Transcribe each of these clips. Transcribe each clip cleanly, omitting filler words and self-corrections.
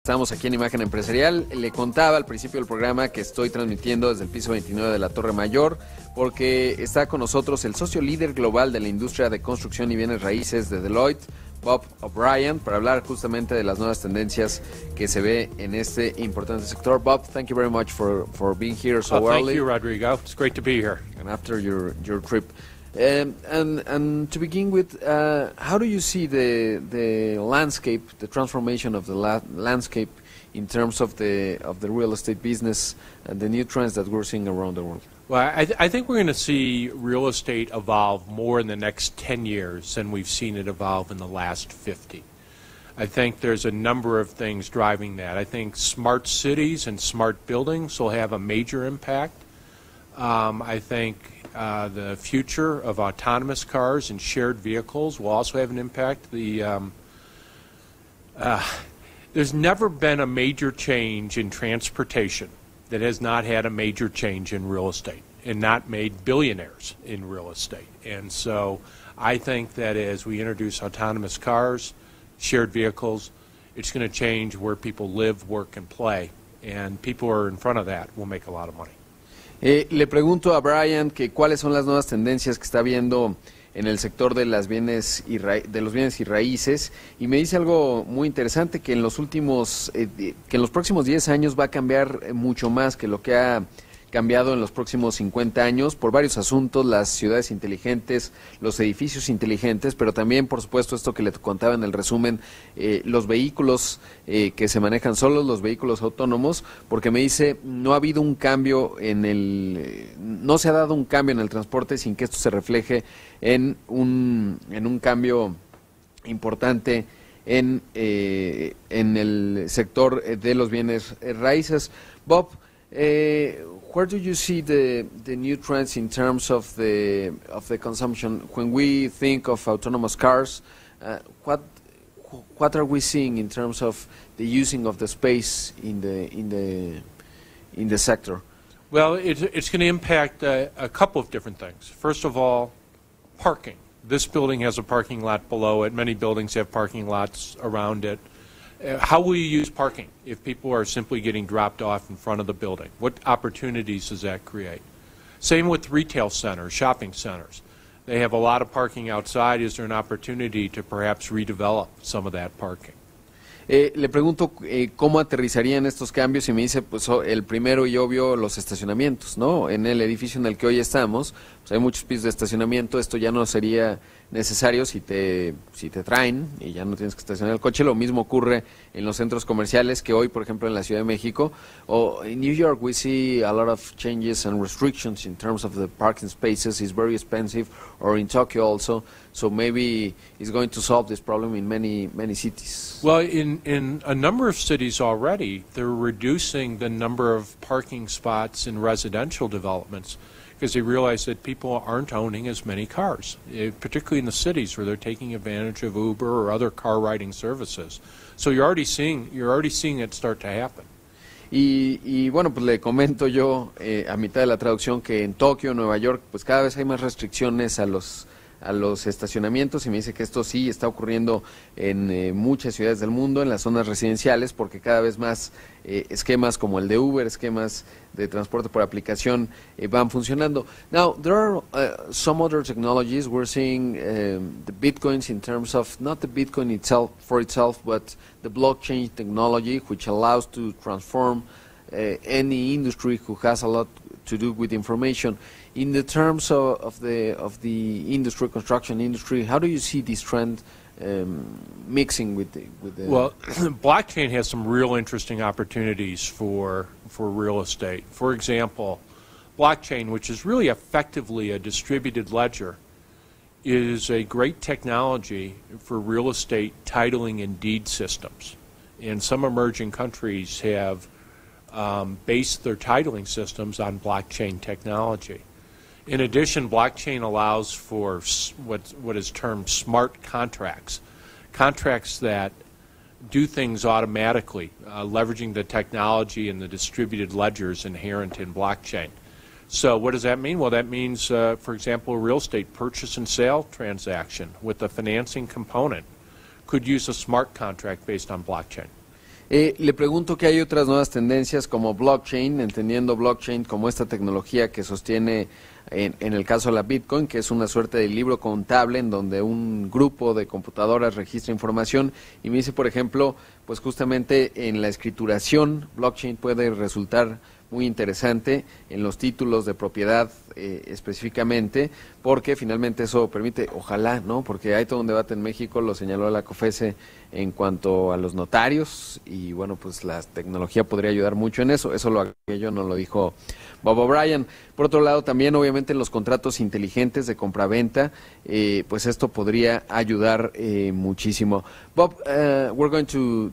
Estamos aquí en Imagen Empresarial. Le contaba al principio del programa que estoy transmitiendo desde el piso 29 de la Torre Mayor porque está con nosotros el socio líder global de la industria de construcción y bienes raíces de Deloitte, Bob O'Brien, para hablar justamente de las nuevas tendencias que se ve en este importante sector. Bob, thank you very much for being here so early. Thank you, Rodrigo. It's great to be here. And after your trip. And to begin with, how do you see the landscape, the transformation of the landscape in terms of the real estate business and the new trends that we're seeing around the world? Well, I think we're going to see real estate evolve more in the next 10 years than we've seen it evolve in the last 50. I think there's a number of things driving that. I think smart cities and smart buildings will have a major impact. I think the future of autonomous cars and shared vehicles will also have an impact. There's never been a major change in transportation that has not had a major change in real estate and not made billionaires in real estate. And so I think that as we introduce autonomous cars, shared vehicles, it's going to change where people live, work, and play. And people who are in front of that will make a lot of money. Le pregunto a Brian que cuáles son las nuevas tendencias que está viendo en el sector de los bienes y raíces, y me dice algo muy interesante, que en los próximos 10 años va a cambiar mucho más que lo que ha cambiado en los próximos 50 años por varios asuntos: las ciudades inteligentes, los edificios inteligentes, pero también, por supuesto, esto que le contaba en el resumen, los vehículos que se manejan solos, los vehículos autónomos, porque me dice, no ha habido un cambio no se ha dado un cambio en el transporte sin que esto se refleje en un cambio importante en el sector de los bienes raíces. Bob, where do you see the new trends in terms of the consumption? When we think of autonomous cars, what are we seeing in terms of the using of the space in the sector? Well, it's going to impact a couple of different things. First of all, parking. This building has a parking lot below it. Many buildings have parking lots around it. How will you use parking if people are simply getting dropped off in front of the building? What opportunities does that create? Same with retail centers, shopping centers. They have a lot of parking outside. Is there an opportunity to perhaps redevelop some of that parking? Le pregunto cómo aterrizarían estos cambios y me dice, pues el primero y obvio, los estacionamientos, ¿no? En el edificio en el que hoy estamos, pues hay muchos pisos de estacionamiento. Esto ya no sería necesario si te traen y ya no tienes que estacionar el coche. Lo mismo ocurre en los centros comerciales, que hoy, por ejemplo, en la Ciudad de México o en New York, we see a lot of changes and restrictions in terms of the parking spaces. It's very expensive, or in Tokyo also. So maybe it's going to solve this problem in many cities. Well, in a number of cities already, they're reducing the number of parking spots in residential developments because they realize that people aren't owning as many cars, particularly in the cities where they're taking advantage of Uber or other car riding services. So you're already seeing it start to happen. Y bueno, pues le comento yo a mitad de la traducción que en Tokio, Nueva York, pues cada vez hay más restricciones a los estacionamientos, y me dice que esto sí está ocurriendo en muchas ciudades del mundo, en las zonas residenciales, porque cada vez más esquemas como el de Uber, esquemas de transporte por aplicación van funcionando. Now, there are some other technologies. We're seeing the Bitcoins in terms of, not the Bitcoin itself, but the blockchain technology, which allows to transform any industry who has a lot to do with information. In the terms of the industry, construction industry, how do you see this trend mixing with the? Well, blockchain has some real interesting opportunities for real estate. For example, blockchain, which is really effectively a distributed ledger, is a great technology for real estate titling and deed systems. And some emerging countries have based their titling systems on blockchain technology. In addition, blockchain allows for what is termed smart contracts, contracts that do things automatically, leveraging the technology and the distributed ledgers inherent in blockchain. So what does that mean? Well, that means, for example, a real estate purchase and sale transaction with a financing component could use a smart contract based on blockchain. Le pregunto que hay otras nuevas tendencias como blockchain, entendiendo blockchain como esta tecnología que sostiene, en el caso de la Bitcoin, que es una suerte de libro contable en donde un grupo de computadoras registra información, y me dice, por ejemplo, pues justamente en la escrituración, blockchain puede resultar muy interesante en los títulos de propiedad específicamente, porque finalmente eso permite, ojalá, ¿no? Porque hay todo un debate en México, lo señaló la COFESE en cuanto a los notarios, y bueno, pues la tecnología podría ayudar mucho en eso. Eso lo aquello no lo dijo Bob O'Brien. Por otro lado, también obviamente en los contratos inteligentes de compraventa, pues esto podría ayudar muchísimo. Bob, we're going to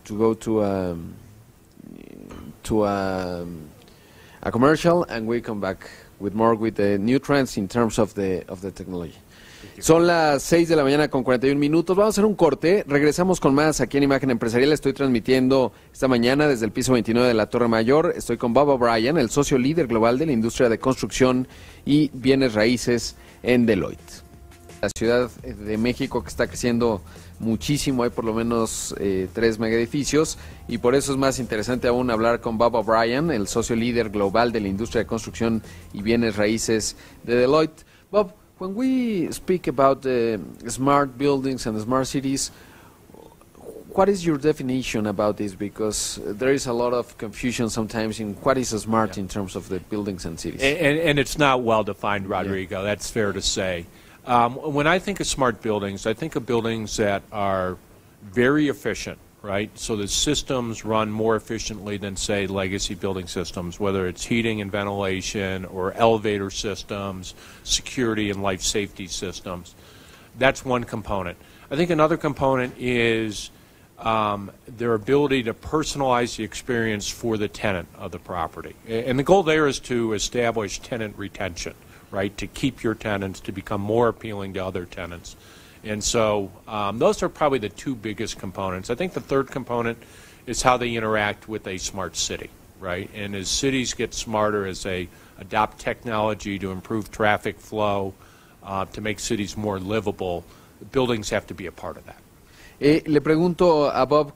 go to a commercial, and we come back with more with the new trends in terms of the technology. Son las 6 de la mañana con 41 minutos. Vamos a hacer un corte. Regresamos con más aquí en Imagen Empresarial. Estoy transmitiendo esta mañana desde el piso 29 de la Torre Mayor. Estoy con Bob O'Brien, el socio líder global de la industria de construcción y bienes raíces en Deloitte. La Ciudad de México, que está creciendo muchísimo, hay por lo menos 3 megaedificios, y por eso es más interesante aún hablar con Bob O'Brien, el socio líder global de la industria de construcción y bienes raíces de Deloitte. Bob, when we speak about smart buildings and smart cities, what is your definition about this? Because there is a lot of confusion sometimes in what is smart in terms of the buildings and cities. And it's not well defined, Rodrigo. Yeah. That's fair to say. When I think of smart buildings, I think of buildings that are very efficient, right? So the systems run more efficiently than, say, legacy building systems, whether it's heating and ventilation or elevator systems, security and life safety systems. That's one component. I think another component is their ability to personalize the experience for the tenant of the property. And the goal there is to establish tenant retention, right, to keep your tenants, to become more appealing to other tenants. And so those are probably the 2 biggest components. I think the third component is how they interact with a smart city, right? And as cities get smarter, as they adopt technology to improve traffic flow, to make cities more livable, buildings have to be a part of that. Le pregunto a Bob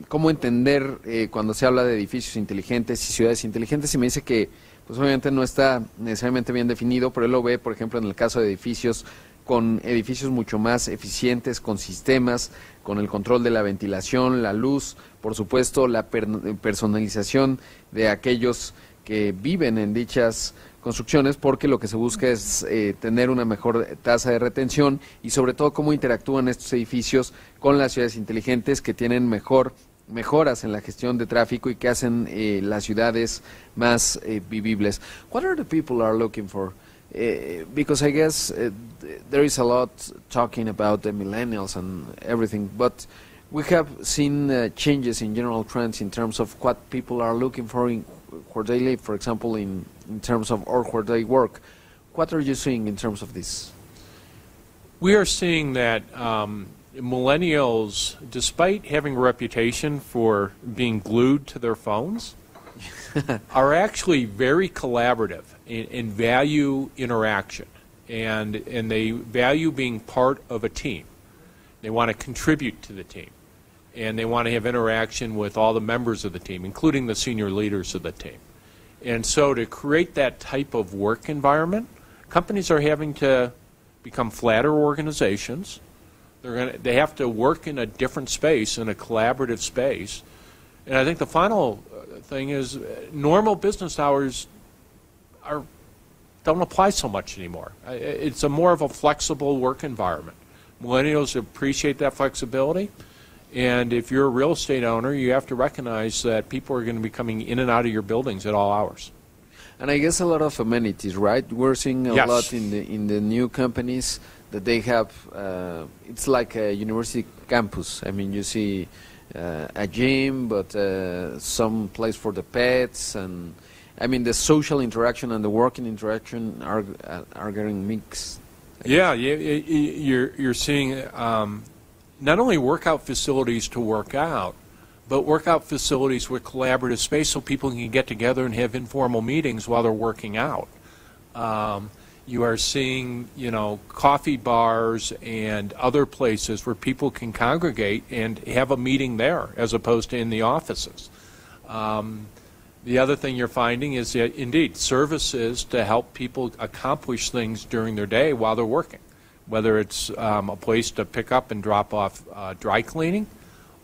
cómo entender cuando se habla de edificios inteligentes y ciudades inteligentes, y me dice que pues obviamente no está necesariamente bien definido, pero él lo ve, por ejemplo, en el caso de edificios, con edificios mucho más eficientes, con sistemas, con el control de la ventilación, la luz, por supuesto, la personalización de aquellos que viven en dichas construcciones, porque lo que se busca es tener una mejor tasa de retención y sobre todo cómo interactúan estos edificios con las ciudades inteligentes que tienen mejoras en la gestión de tráfico y que hacen las ciudades más vivibles. What are the people are looking for? Because I guess there is a lot talking about the millennials and everything, but we have seen changes in general trends in terms of what people are looking for where they live, for example, in terms of or where they work. What are you seeing in terms of this? We are seeing that millennials, despite having a reputation for being glued to their phones, are actually very collaborative and value interaction, and they value being part of a team. They want to contribute to the team, and they want to have interaction with all the members of the team, including the senior leaders of the team. And so to create that type of work environment, companies are having to become flatter organizations. They have to work in a different space, in a collaborative space. And I think the final thing is normal business hours don't apply so much anymore. It's more of a flexible work environment. Millennials appreciate that flexibility. And if you're a real estate owner, you have to recognize that people are going to be coming in and out of your buildings at all hours. And I guess a lot of amenities, right? We're seeing a lot in the new companies that they have. It's like a university campus. I mean, you see a gym, but some place for the pets, and I mean the social interaction and the working interaction are getting mixed. Yeah, you're seeing not only workout facilities to work out, but workout facilities with collaborative space so people can get together and have informal meetings while they're working out. You are seeing, coffee bars and other places where people can congregate and have a meeting there as opposed to in the offices. The other thing you're finding is that, indeed, services to help people accomplish things during their day while they're working, whether it's a place to pick up and drop off dry cleaning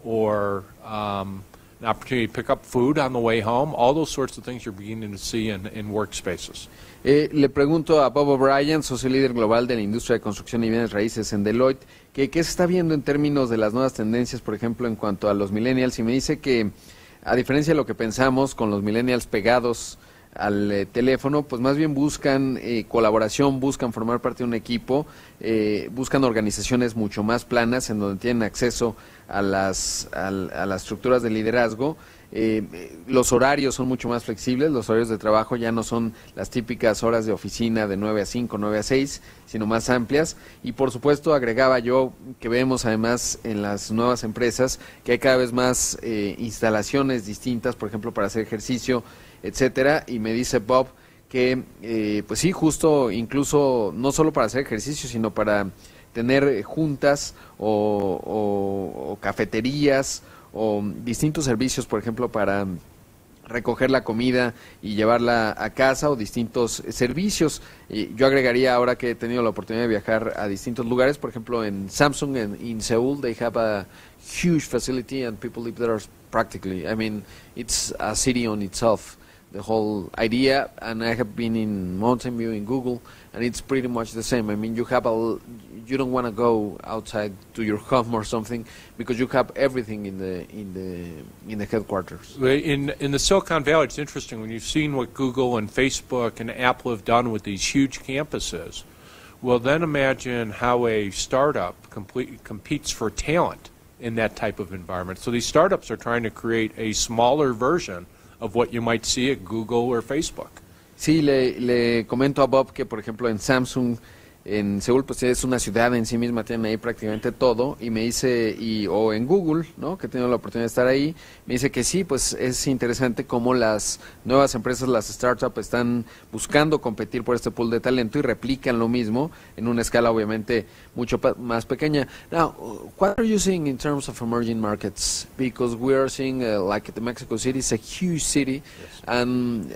or an opportunity to pick up food on the way home. All those sorts of things you're beginning to see in workspaces. Le pregunto a Bob O'Brien, socio líder global de la industria de construcción y bienes raíces en Deloitte, que qué se está viendo en términos de las nuevas tendencias, por ejemplo, en cuanto a los millennials, y me dice que, a diferencia de lo que pensamos con los millennials pegados al teléfono, pues más bien buscan colaboración, buscan formar parte de un equipo, buscan organizaciones mucho más planas en donde tienen acceso a las estructuras de liderazgo. Los horarios son mucho más flexibles, los horarios de trabajo ya no son las típicas horas de oficina de 9 a 5, 9 a 6, sino más amplias. Y por supuesto agregaba yo que vemos además en las nuevas empresas que hay cada vez más instalaciones distintas, por ejemplo para hacer ejercicio, etcétera. Y me dice Bob que pues sí, justo incluso no solo para hacer ejercicio, sino para tener juntas o cafeterías o distintos servicios, por ejemplo, para recoger la comida y llevarla a casa, o distintos servicios. Yo agregaría, ahora que he tenido la oportunidad de viajar a distintos lugares, por ejemplo, en Samsung, in Seoul, they have a huge facility and people live there practically. I mean, it's a city on itself, the whole idea, and I have been in Mountain View, in Google, and it's pretty much the same. I mean, you don't want to go outside to your home or something because you have everything in the headquarters. In the Silicon Valley, it's interesting when you've seen what Google and Facebook and Apple have done with these huge campuses. Well, then imagine how a startup competes for talent in that type of environment. So these startups are trying to create a smaller version of what you might see at Google or Facebook. Sí, le comento a Bob que, por ejemplo, en Samsung, en Seúl, pues es una ciudad en sí misma, tienen ahí prácticamente todo, y me dice, o en Google, ¿no?, que he tenido la oportunidad de estar ahí, me dice que sí, pues es interesante cómo las nuevas empresas, las startups, están buscando competir por este pool de talento y replican lo mismo en una escala obviamente mucho más pequeña. Now, what are you seeing in terms of emerging markets? Because we are seeing, like the Mexico City is a huge city, yes. and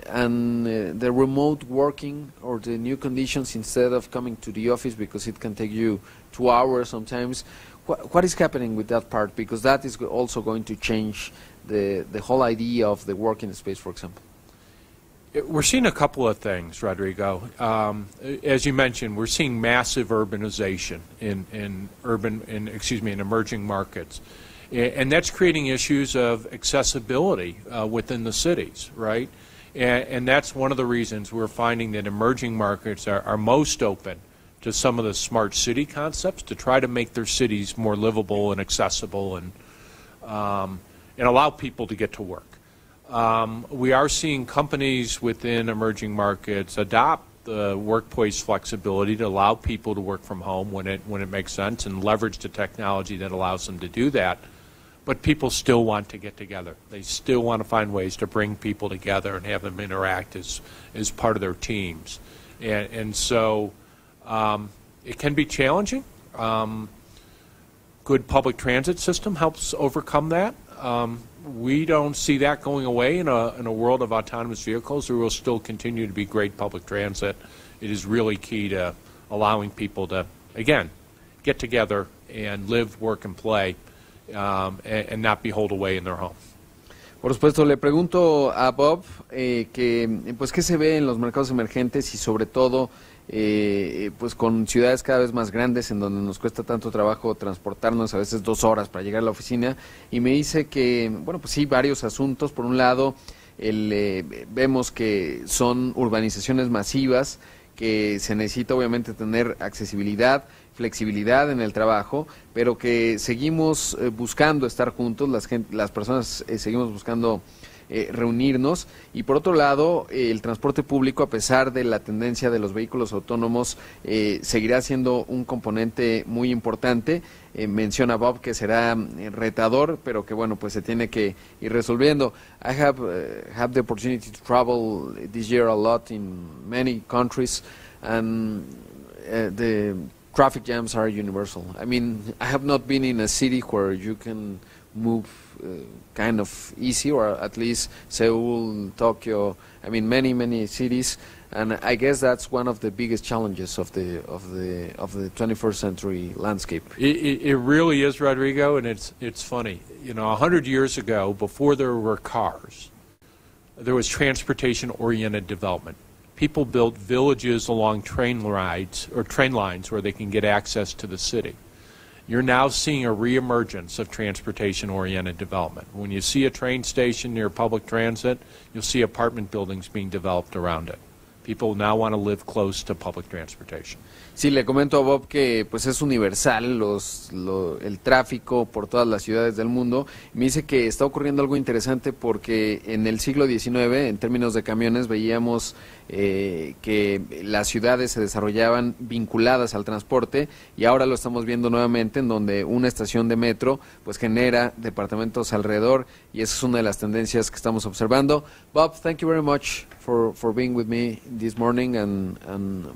the remote working or the new conditions instead of coming to the office because it can take you 2 hours sometimes. What is happening with that part? Because that is also going to change the whole idea of the working space, for example. We're seeing a couple of things, Rodrigo. As you mentioned, we're seeing massive urbanization in emerging markets. And that's creating issues of accessibility within the cities, right? And that's one of the reasons we're finding that emerging markets are most open to some of the smart city concepts to try to make their cities more livable and accessible and allow people to get to work. We are seeing companies within emerging markets adopt the workplace flexibility to allow people to work from home when it makes sense and leverage the technology that allows them to do that. But people still want to get together. They still want to find ways to bring people together and have them interact as part of their teams. And so it can be challenging. Good public transit system helps overcome that. We don't see that going away in a world of autonomous vehicles. There will still continue to be great public transit. It is really key to allowing people to, again, get together and live, work, and play, and not be holed away in their home. Por supuesto, le pregunto a Bob pues qué se ve en los mercados emergentes y sobre todo pues con ciudades cada vez más grandes en donde nos cuesta tanto trabajo transportarnos, a veces 2 horas para llegar a la oficina, y me dice que, bueno, pues sí, varios asuntos. Por un lado, vemos que son urbanizaciones masivas, que se necesita obviamente tener accesibilidad, flexibilidad en el trabajo, pero que seguimos buscando estar juntos, las personas seguimos buscando reunirnos. Y por otro lado, el transporte público, a pesar de la tendencia de los vehículos autónomos, seguirá siendo un componente muy importante. Menciona Bob que será retador, pero que bueno, pues se tiene que ir resolviendo. I have the opportunity to travel this year a lot in many countries, and the traffic jams are universal. I mean, I have not been in a city where you can move kind of easy, or at least Seoul, Tokyo, I mean many cities, and I guess that's one of the biggest challenges of the 21st century landscape. It really is, Rodrigo, and it's funny. You know, 100 years ago, before there were cars, there was transportation-oriented development. People built villages along train rides or train lines where they can get access to the city. You're now seeing a reemergence of transportation-oriented development. When you see a train station near public transit, you'll see apartment buildings being developed around it. People now want to live close to public transportation. Sí, le comento a Bob que pues es universal el tráfico por todas las ciudades del mundo. Me dice que está ocurriendo algo interesante porque en el siglo XIX, en términos de camiones, veíamos que las ciudades se desarrollaban vinculadas al transporte, y ahora lo estamos viendo nuevamente en donde una estación de metro pues genera departamentos alrededor, y esa es una de las tendencias que estamos observando. Bob, thank you very much for being with me this morning and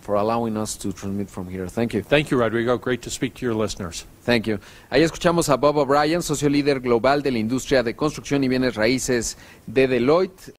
for allowing us to transmit from here. Thank you. Thank you, Rodrigo. Great to speak to your listeners. Thank you. Ahí escuchamos a Bob O'Brien, socio líder global de la industria de construcción y bienes raíces de Deloitte.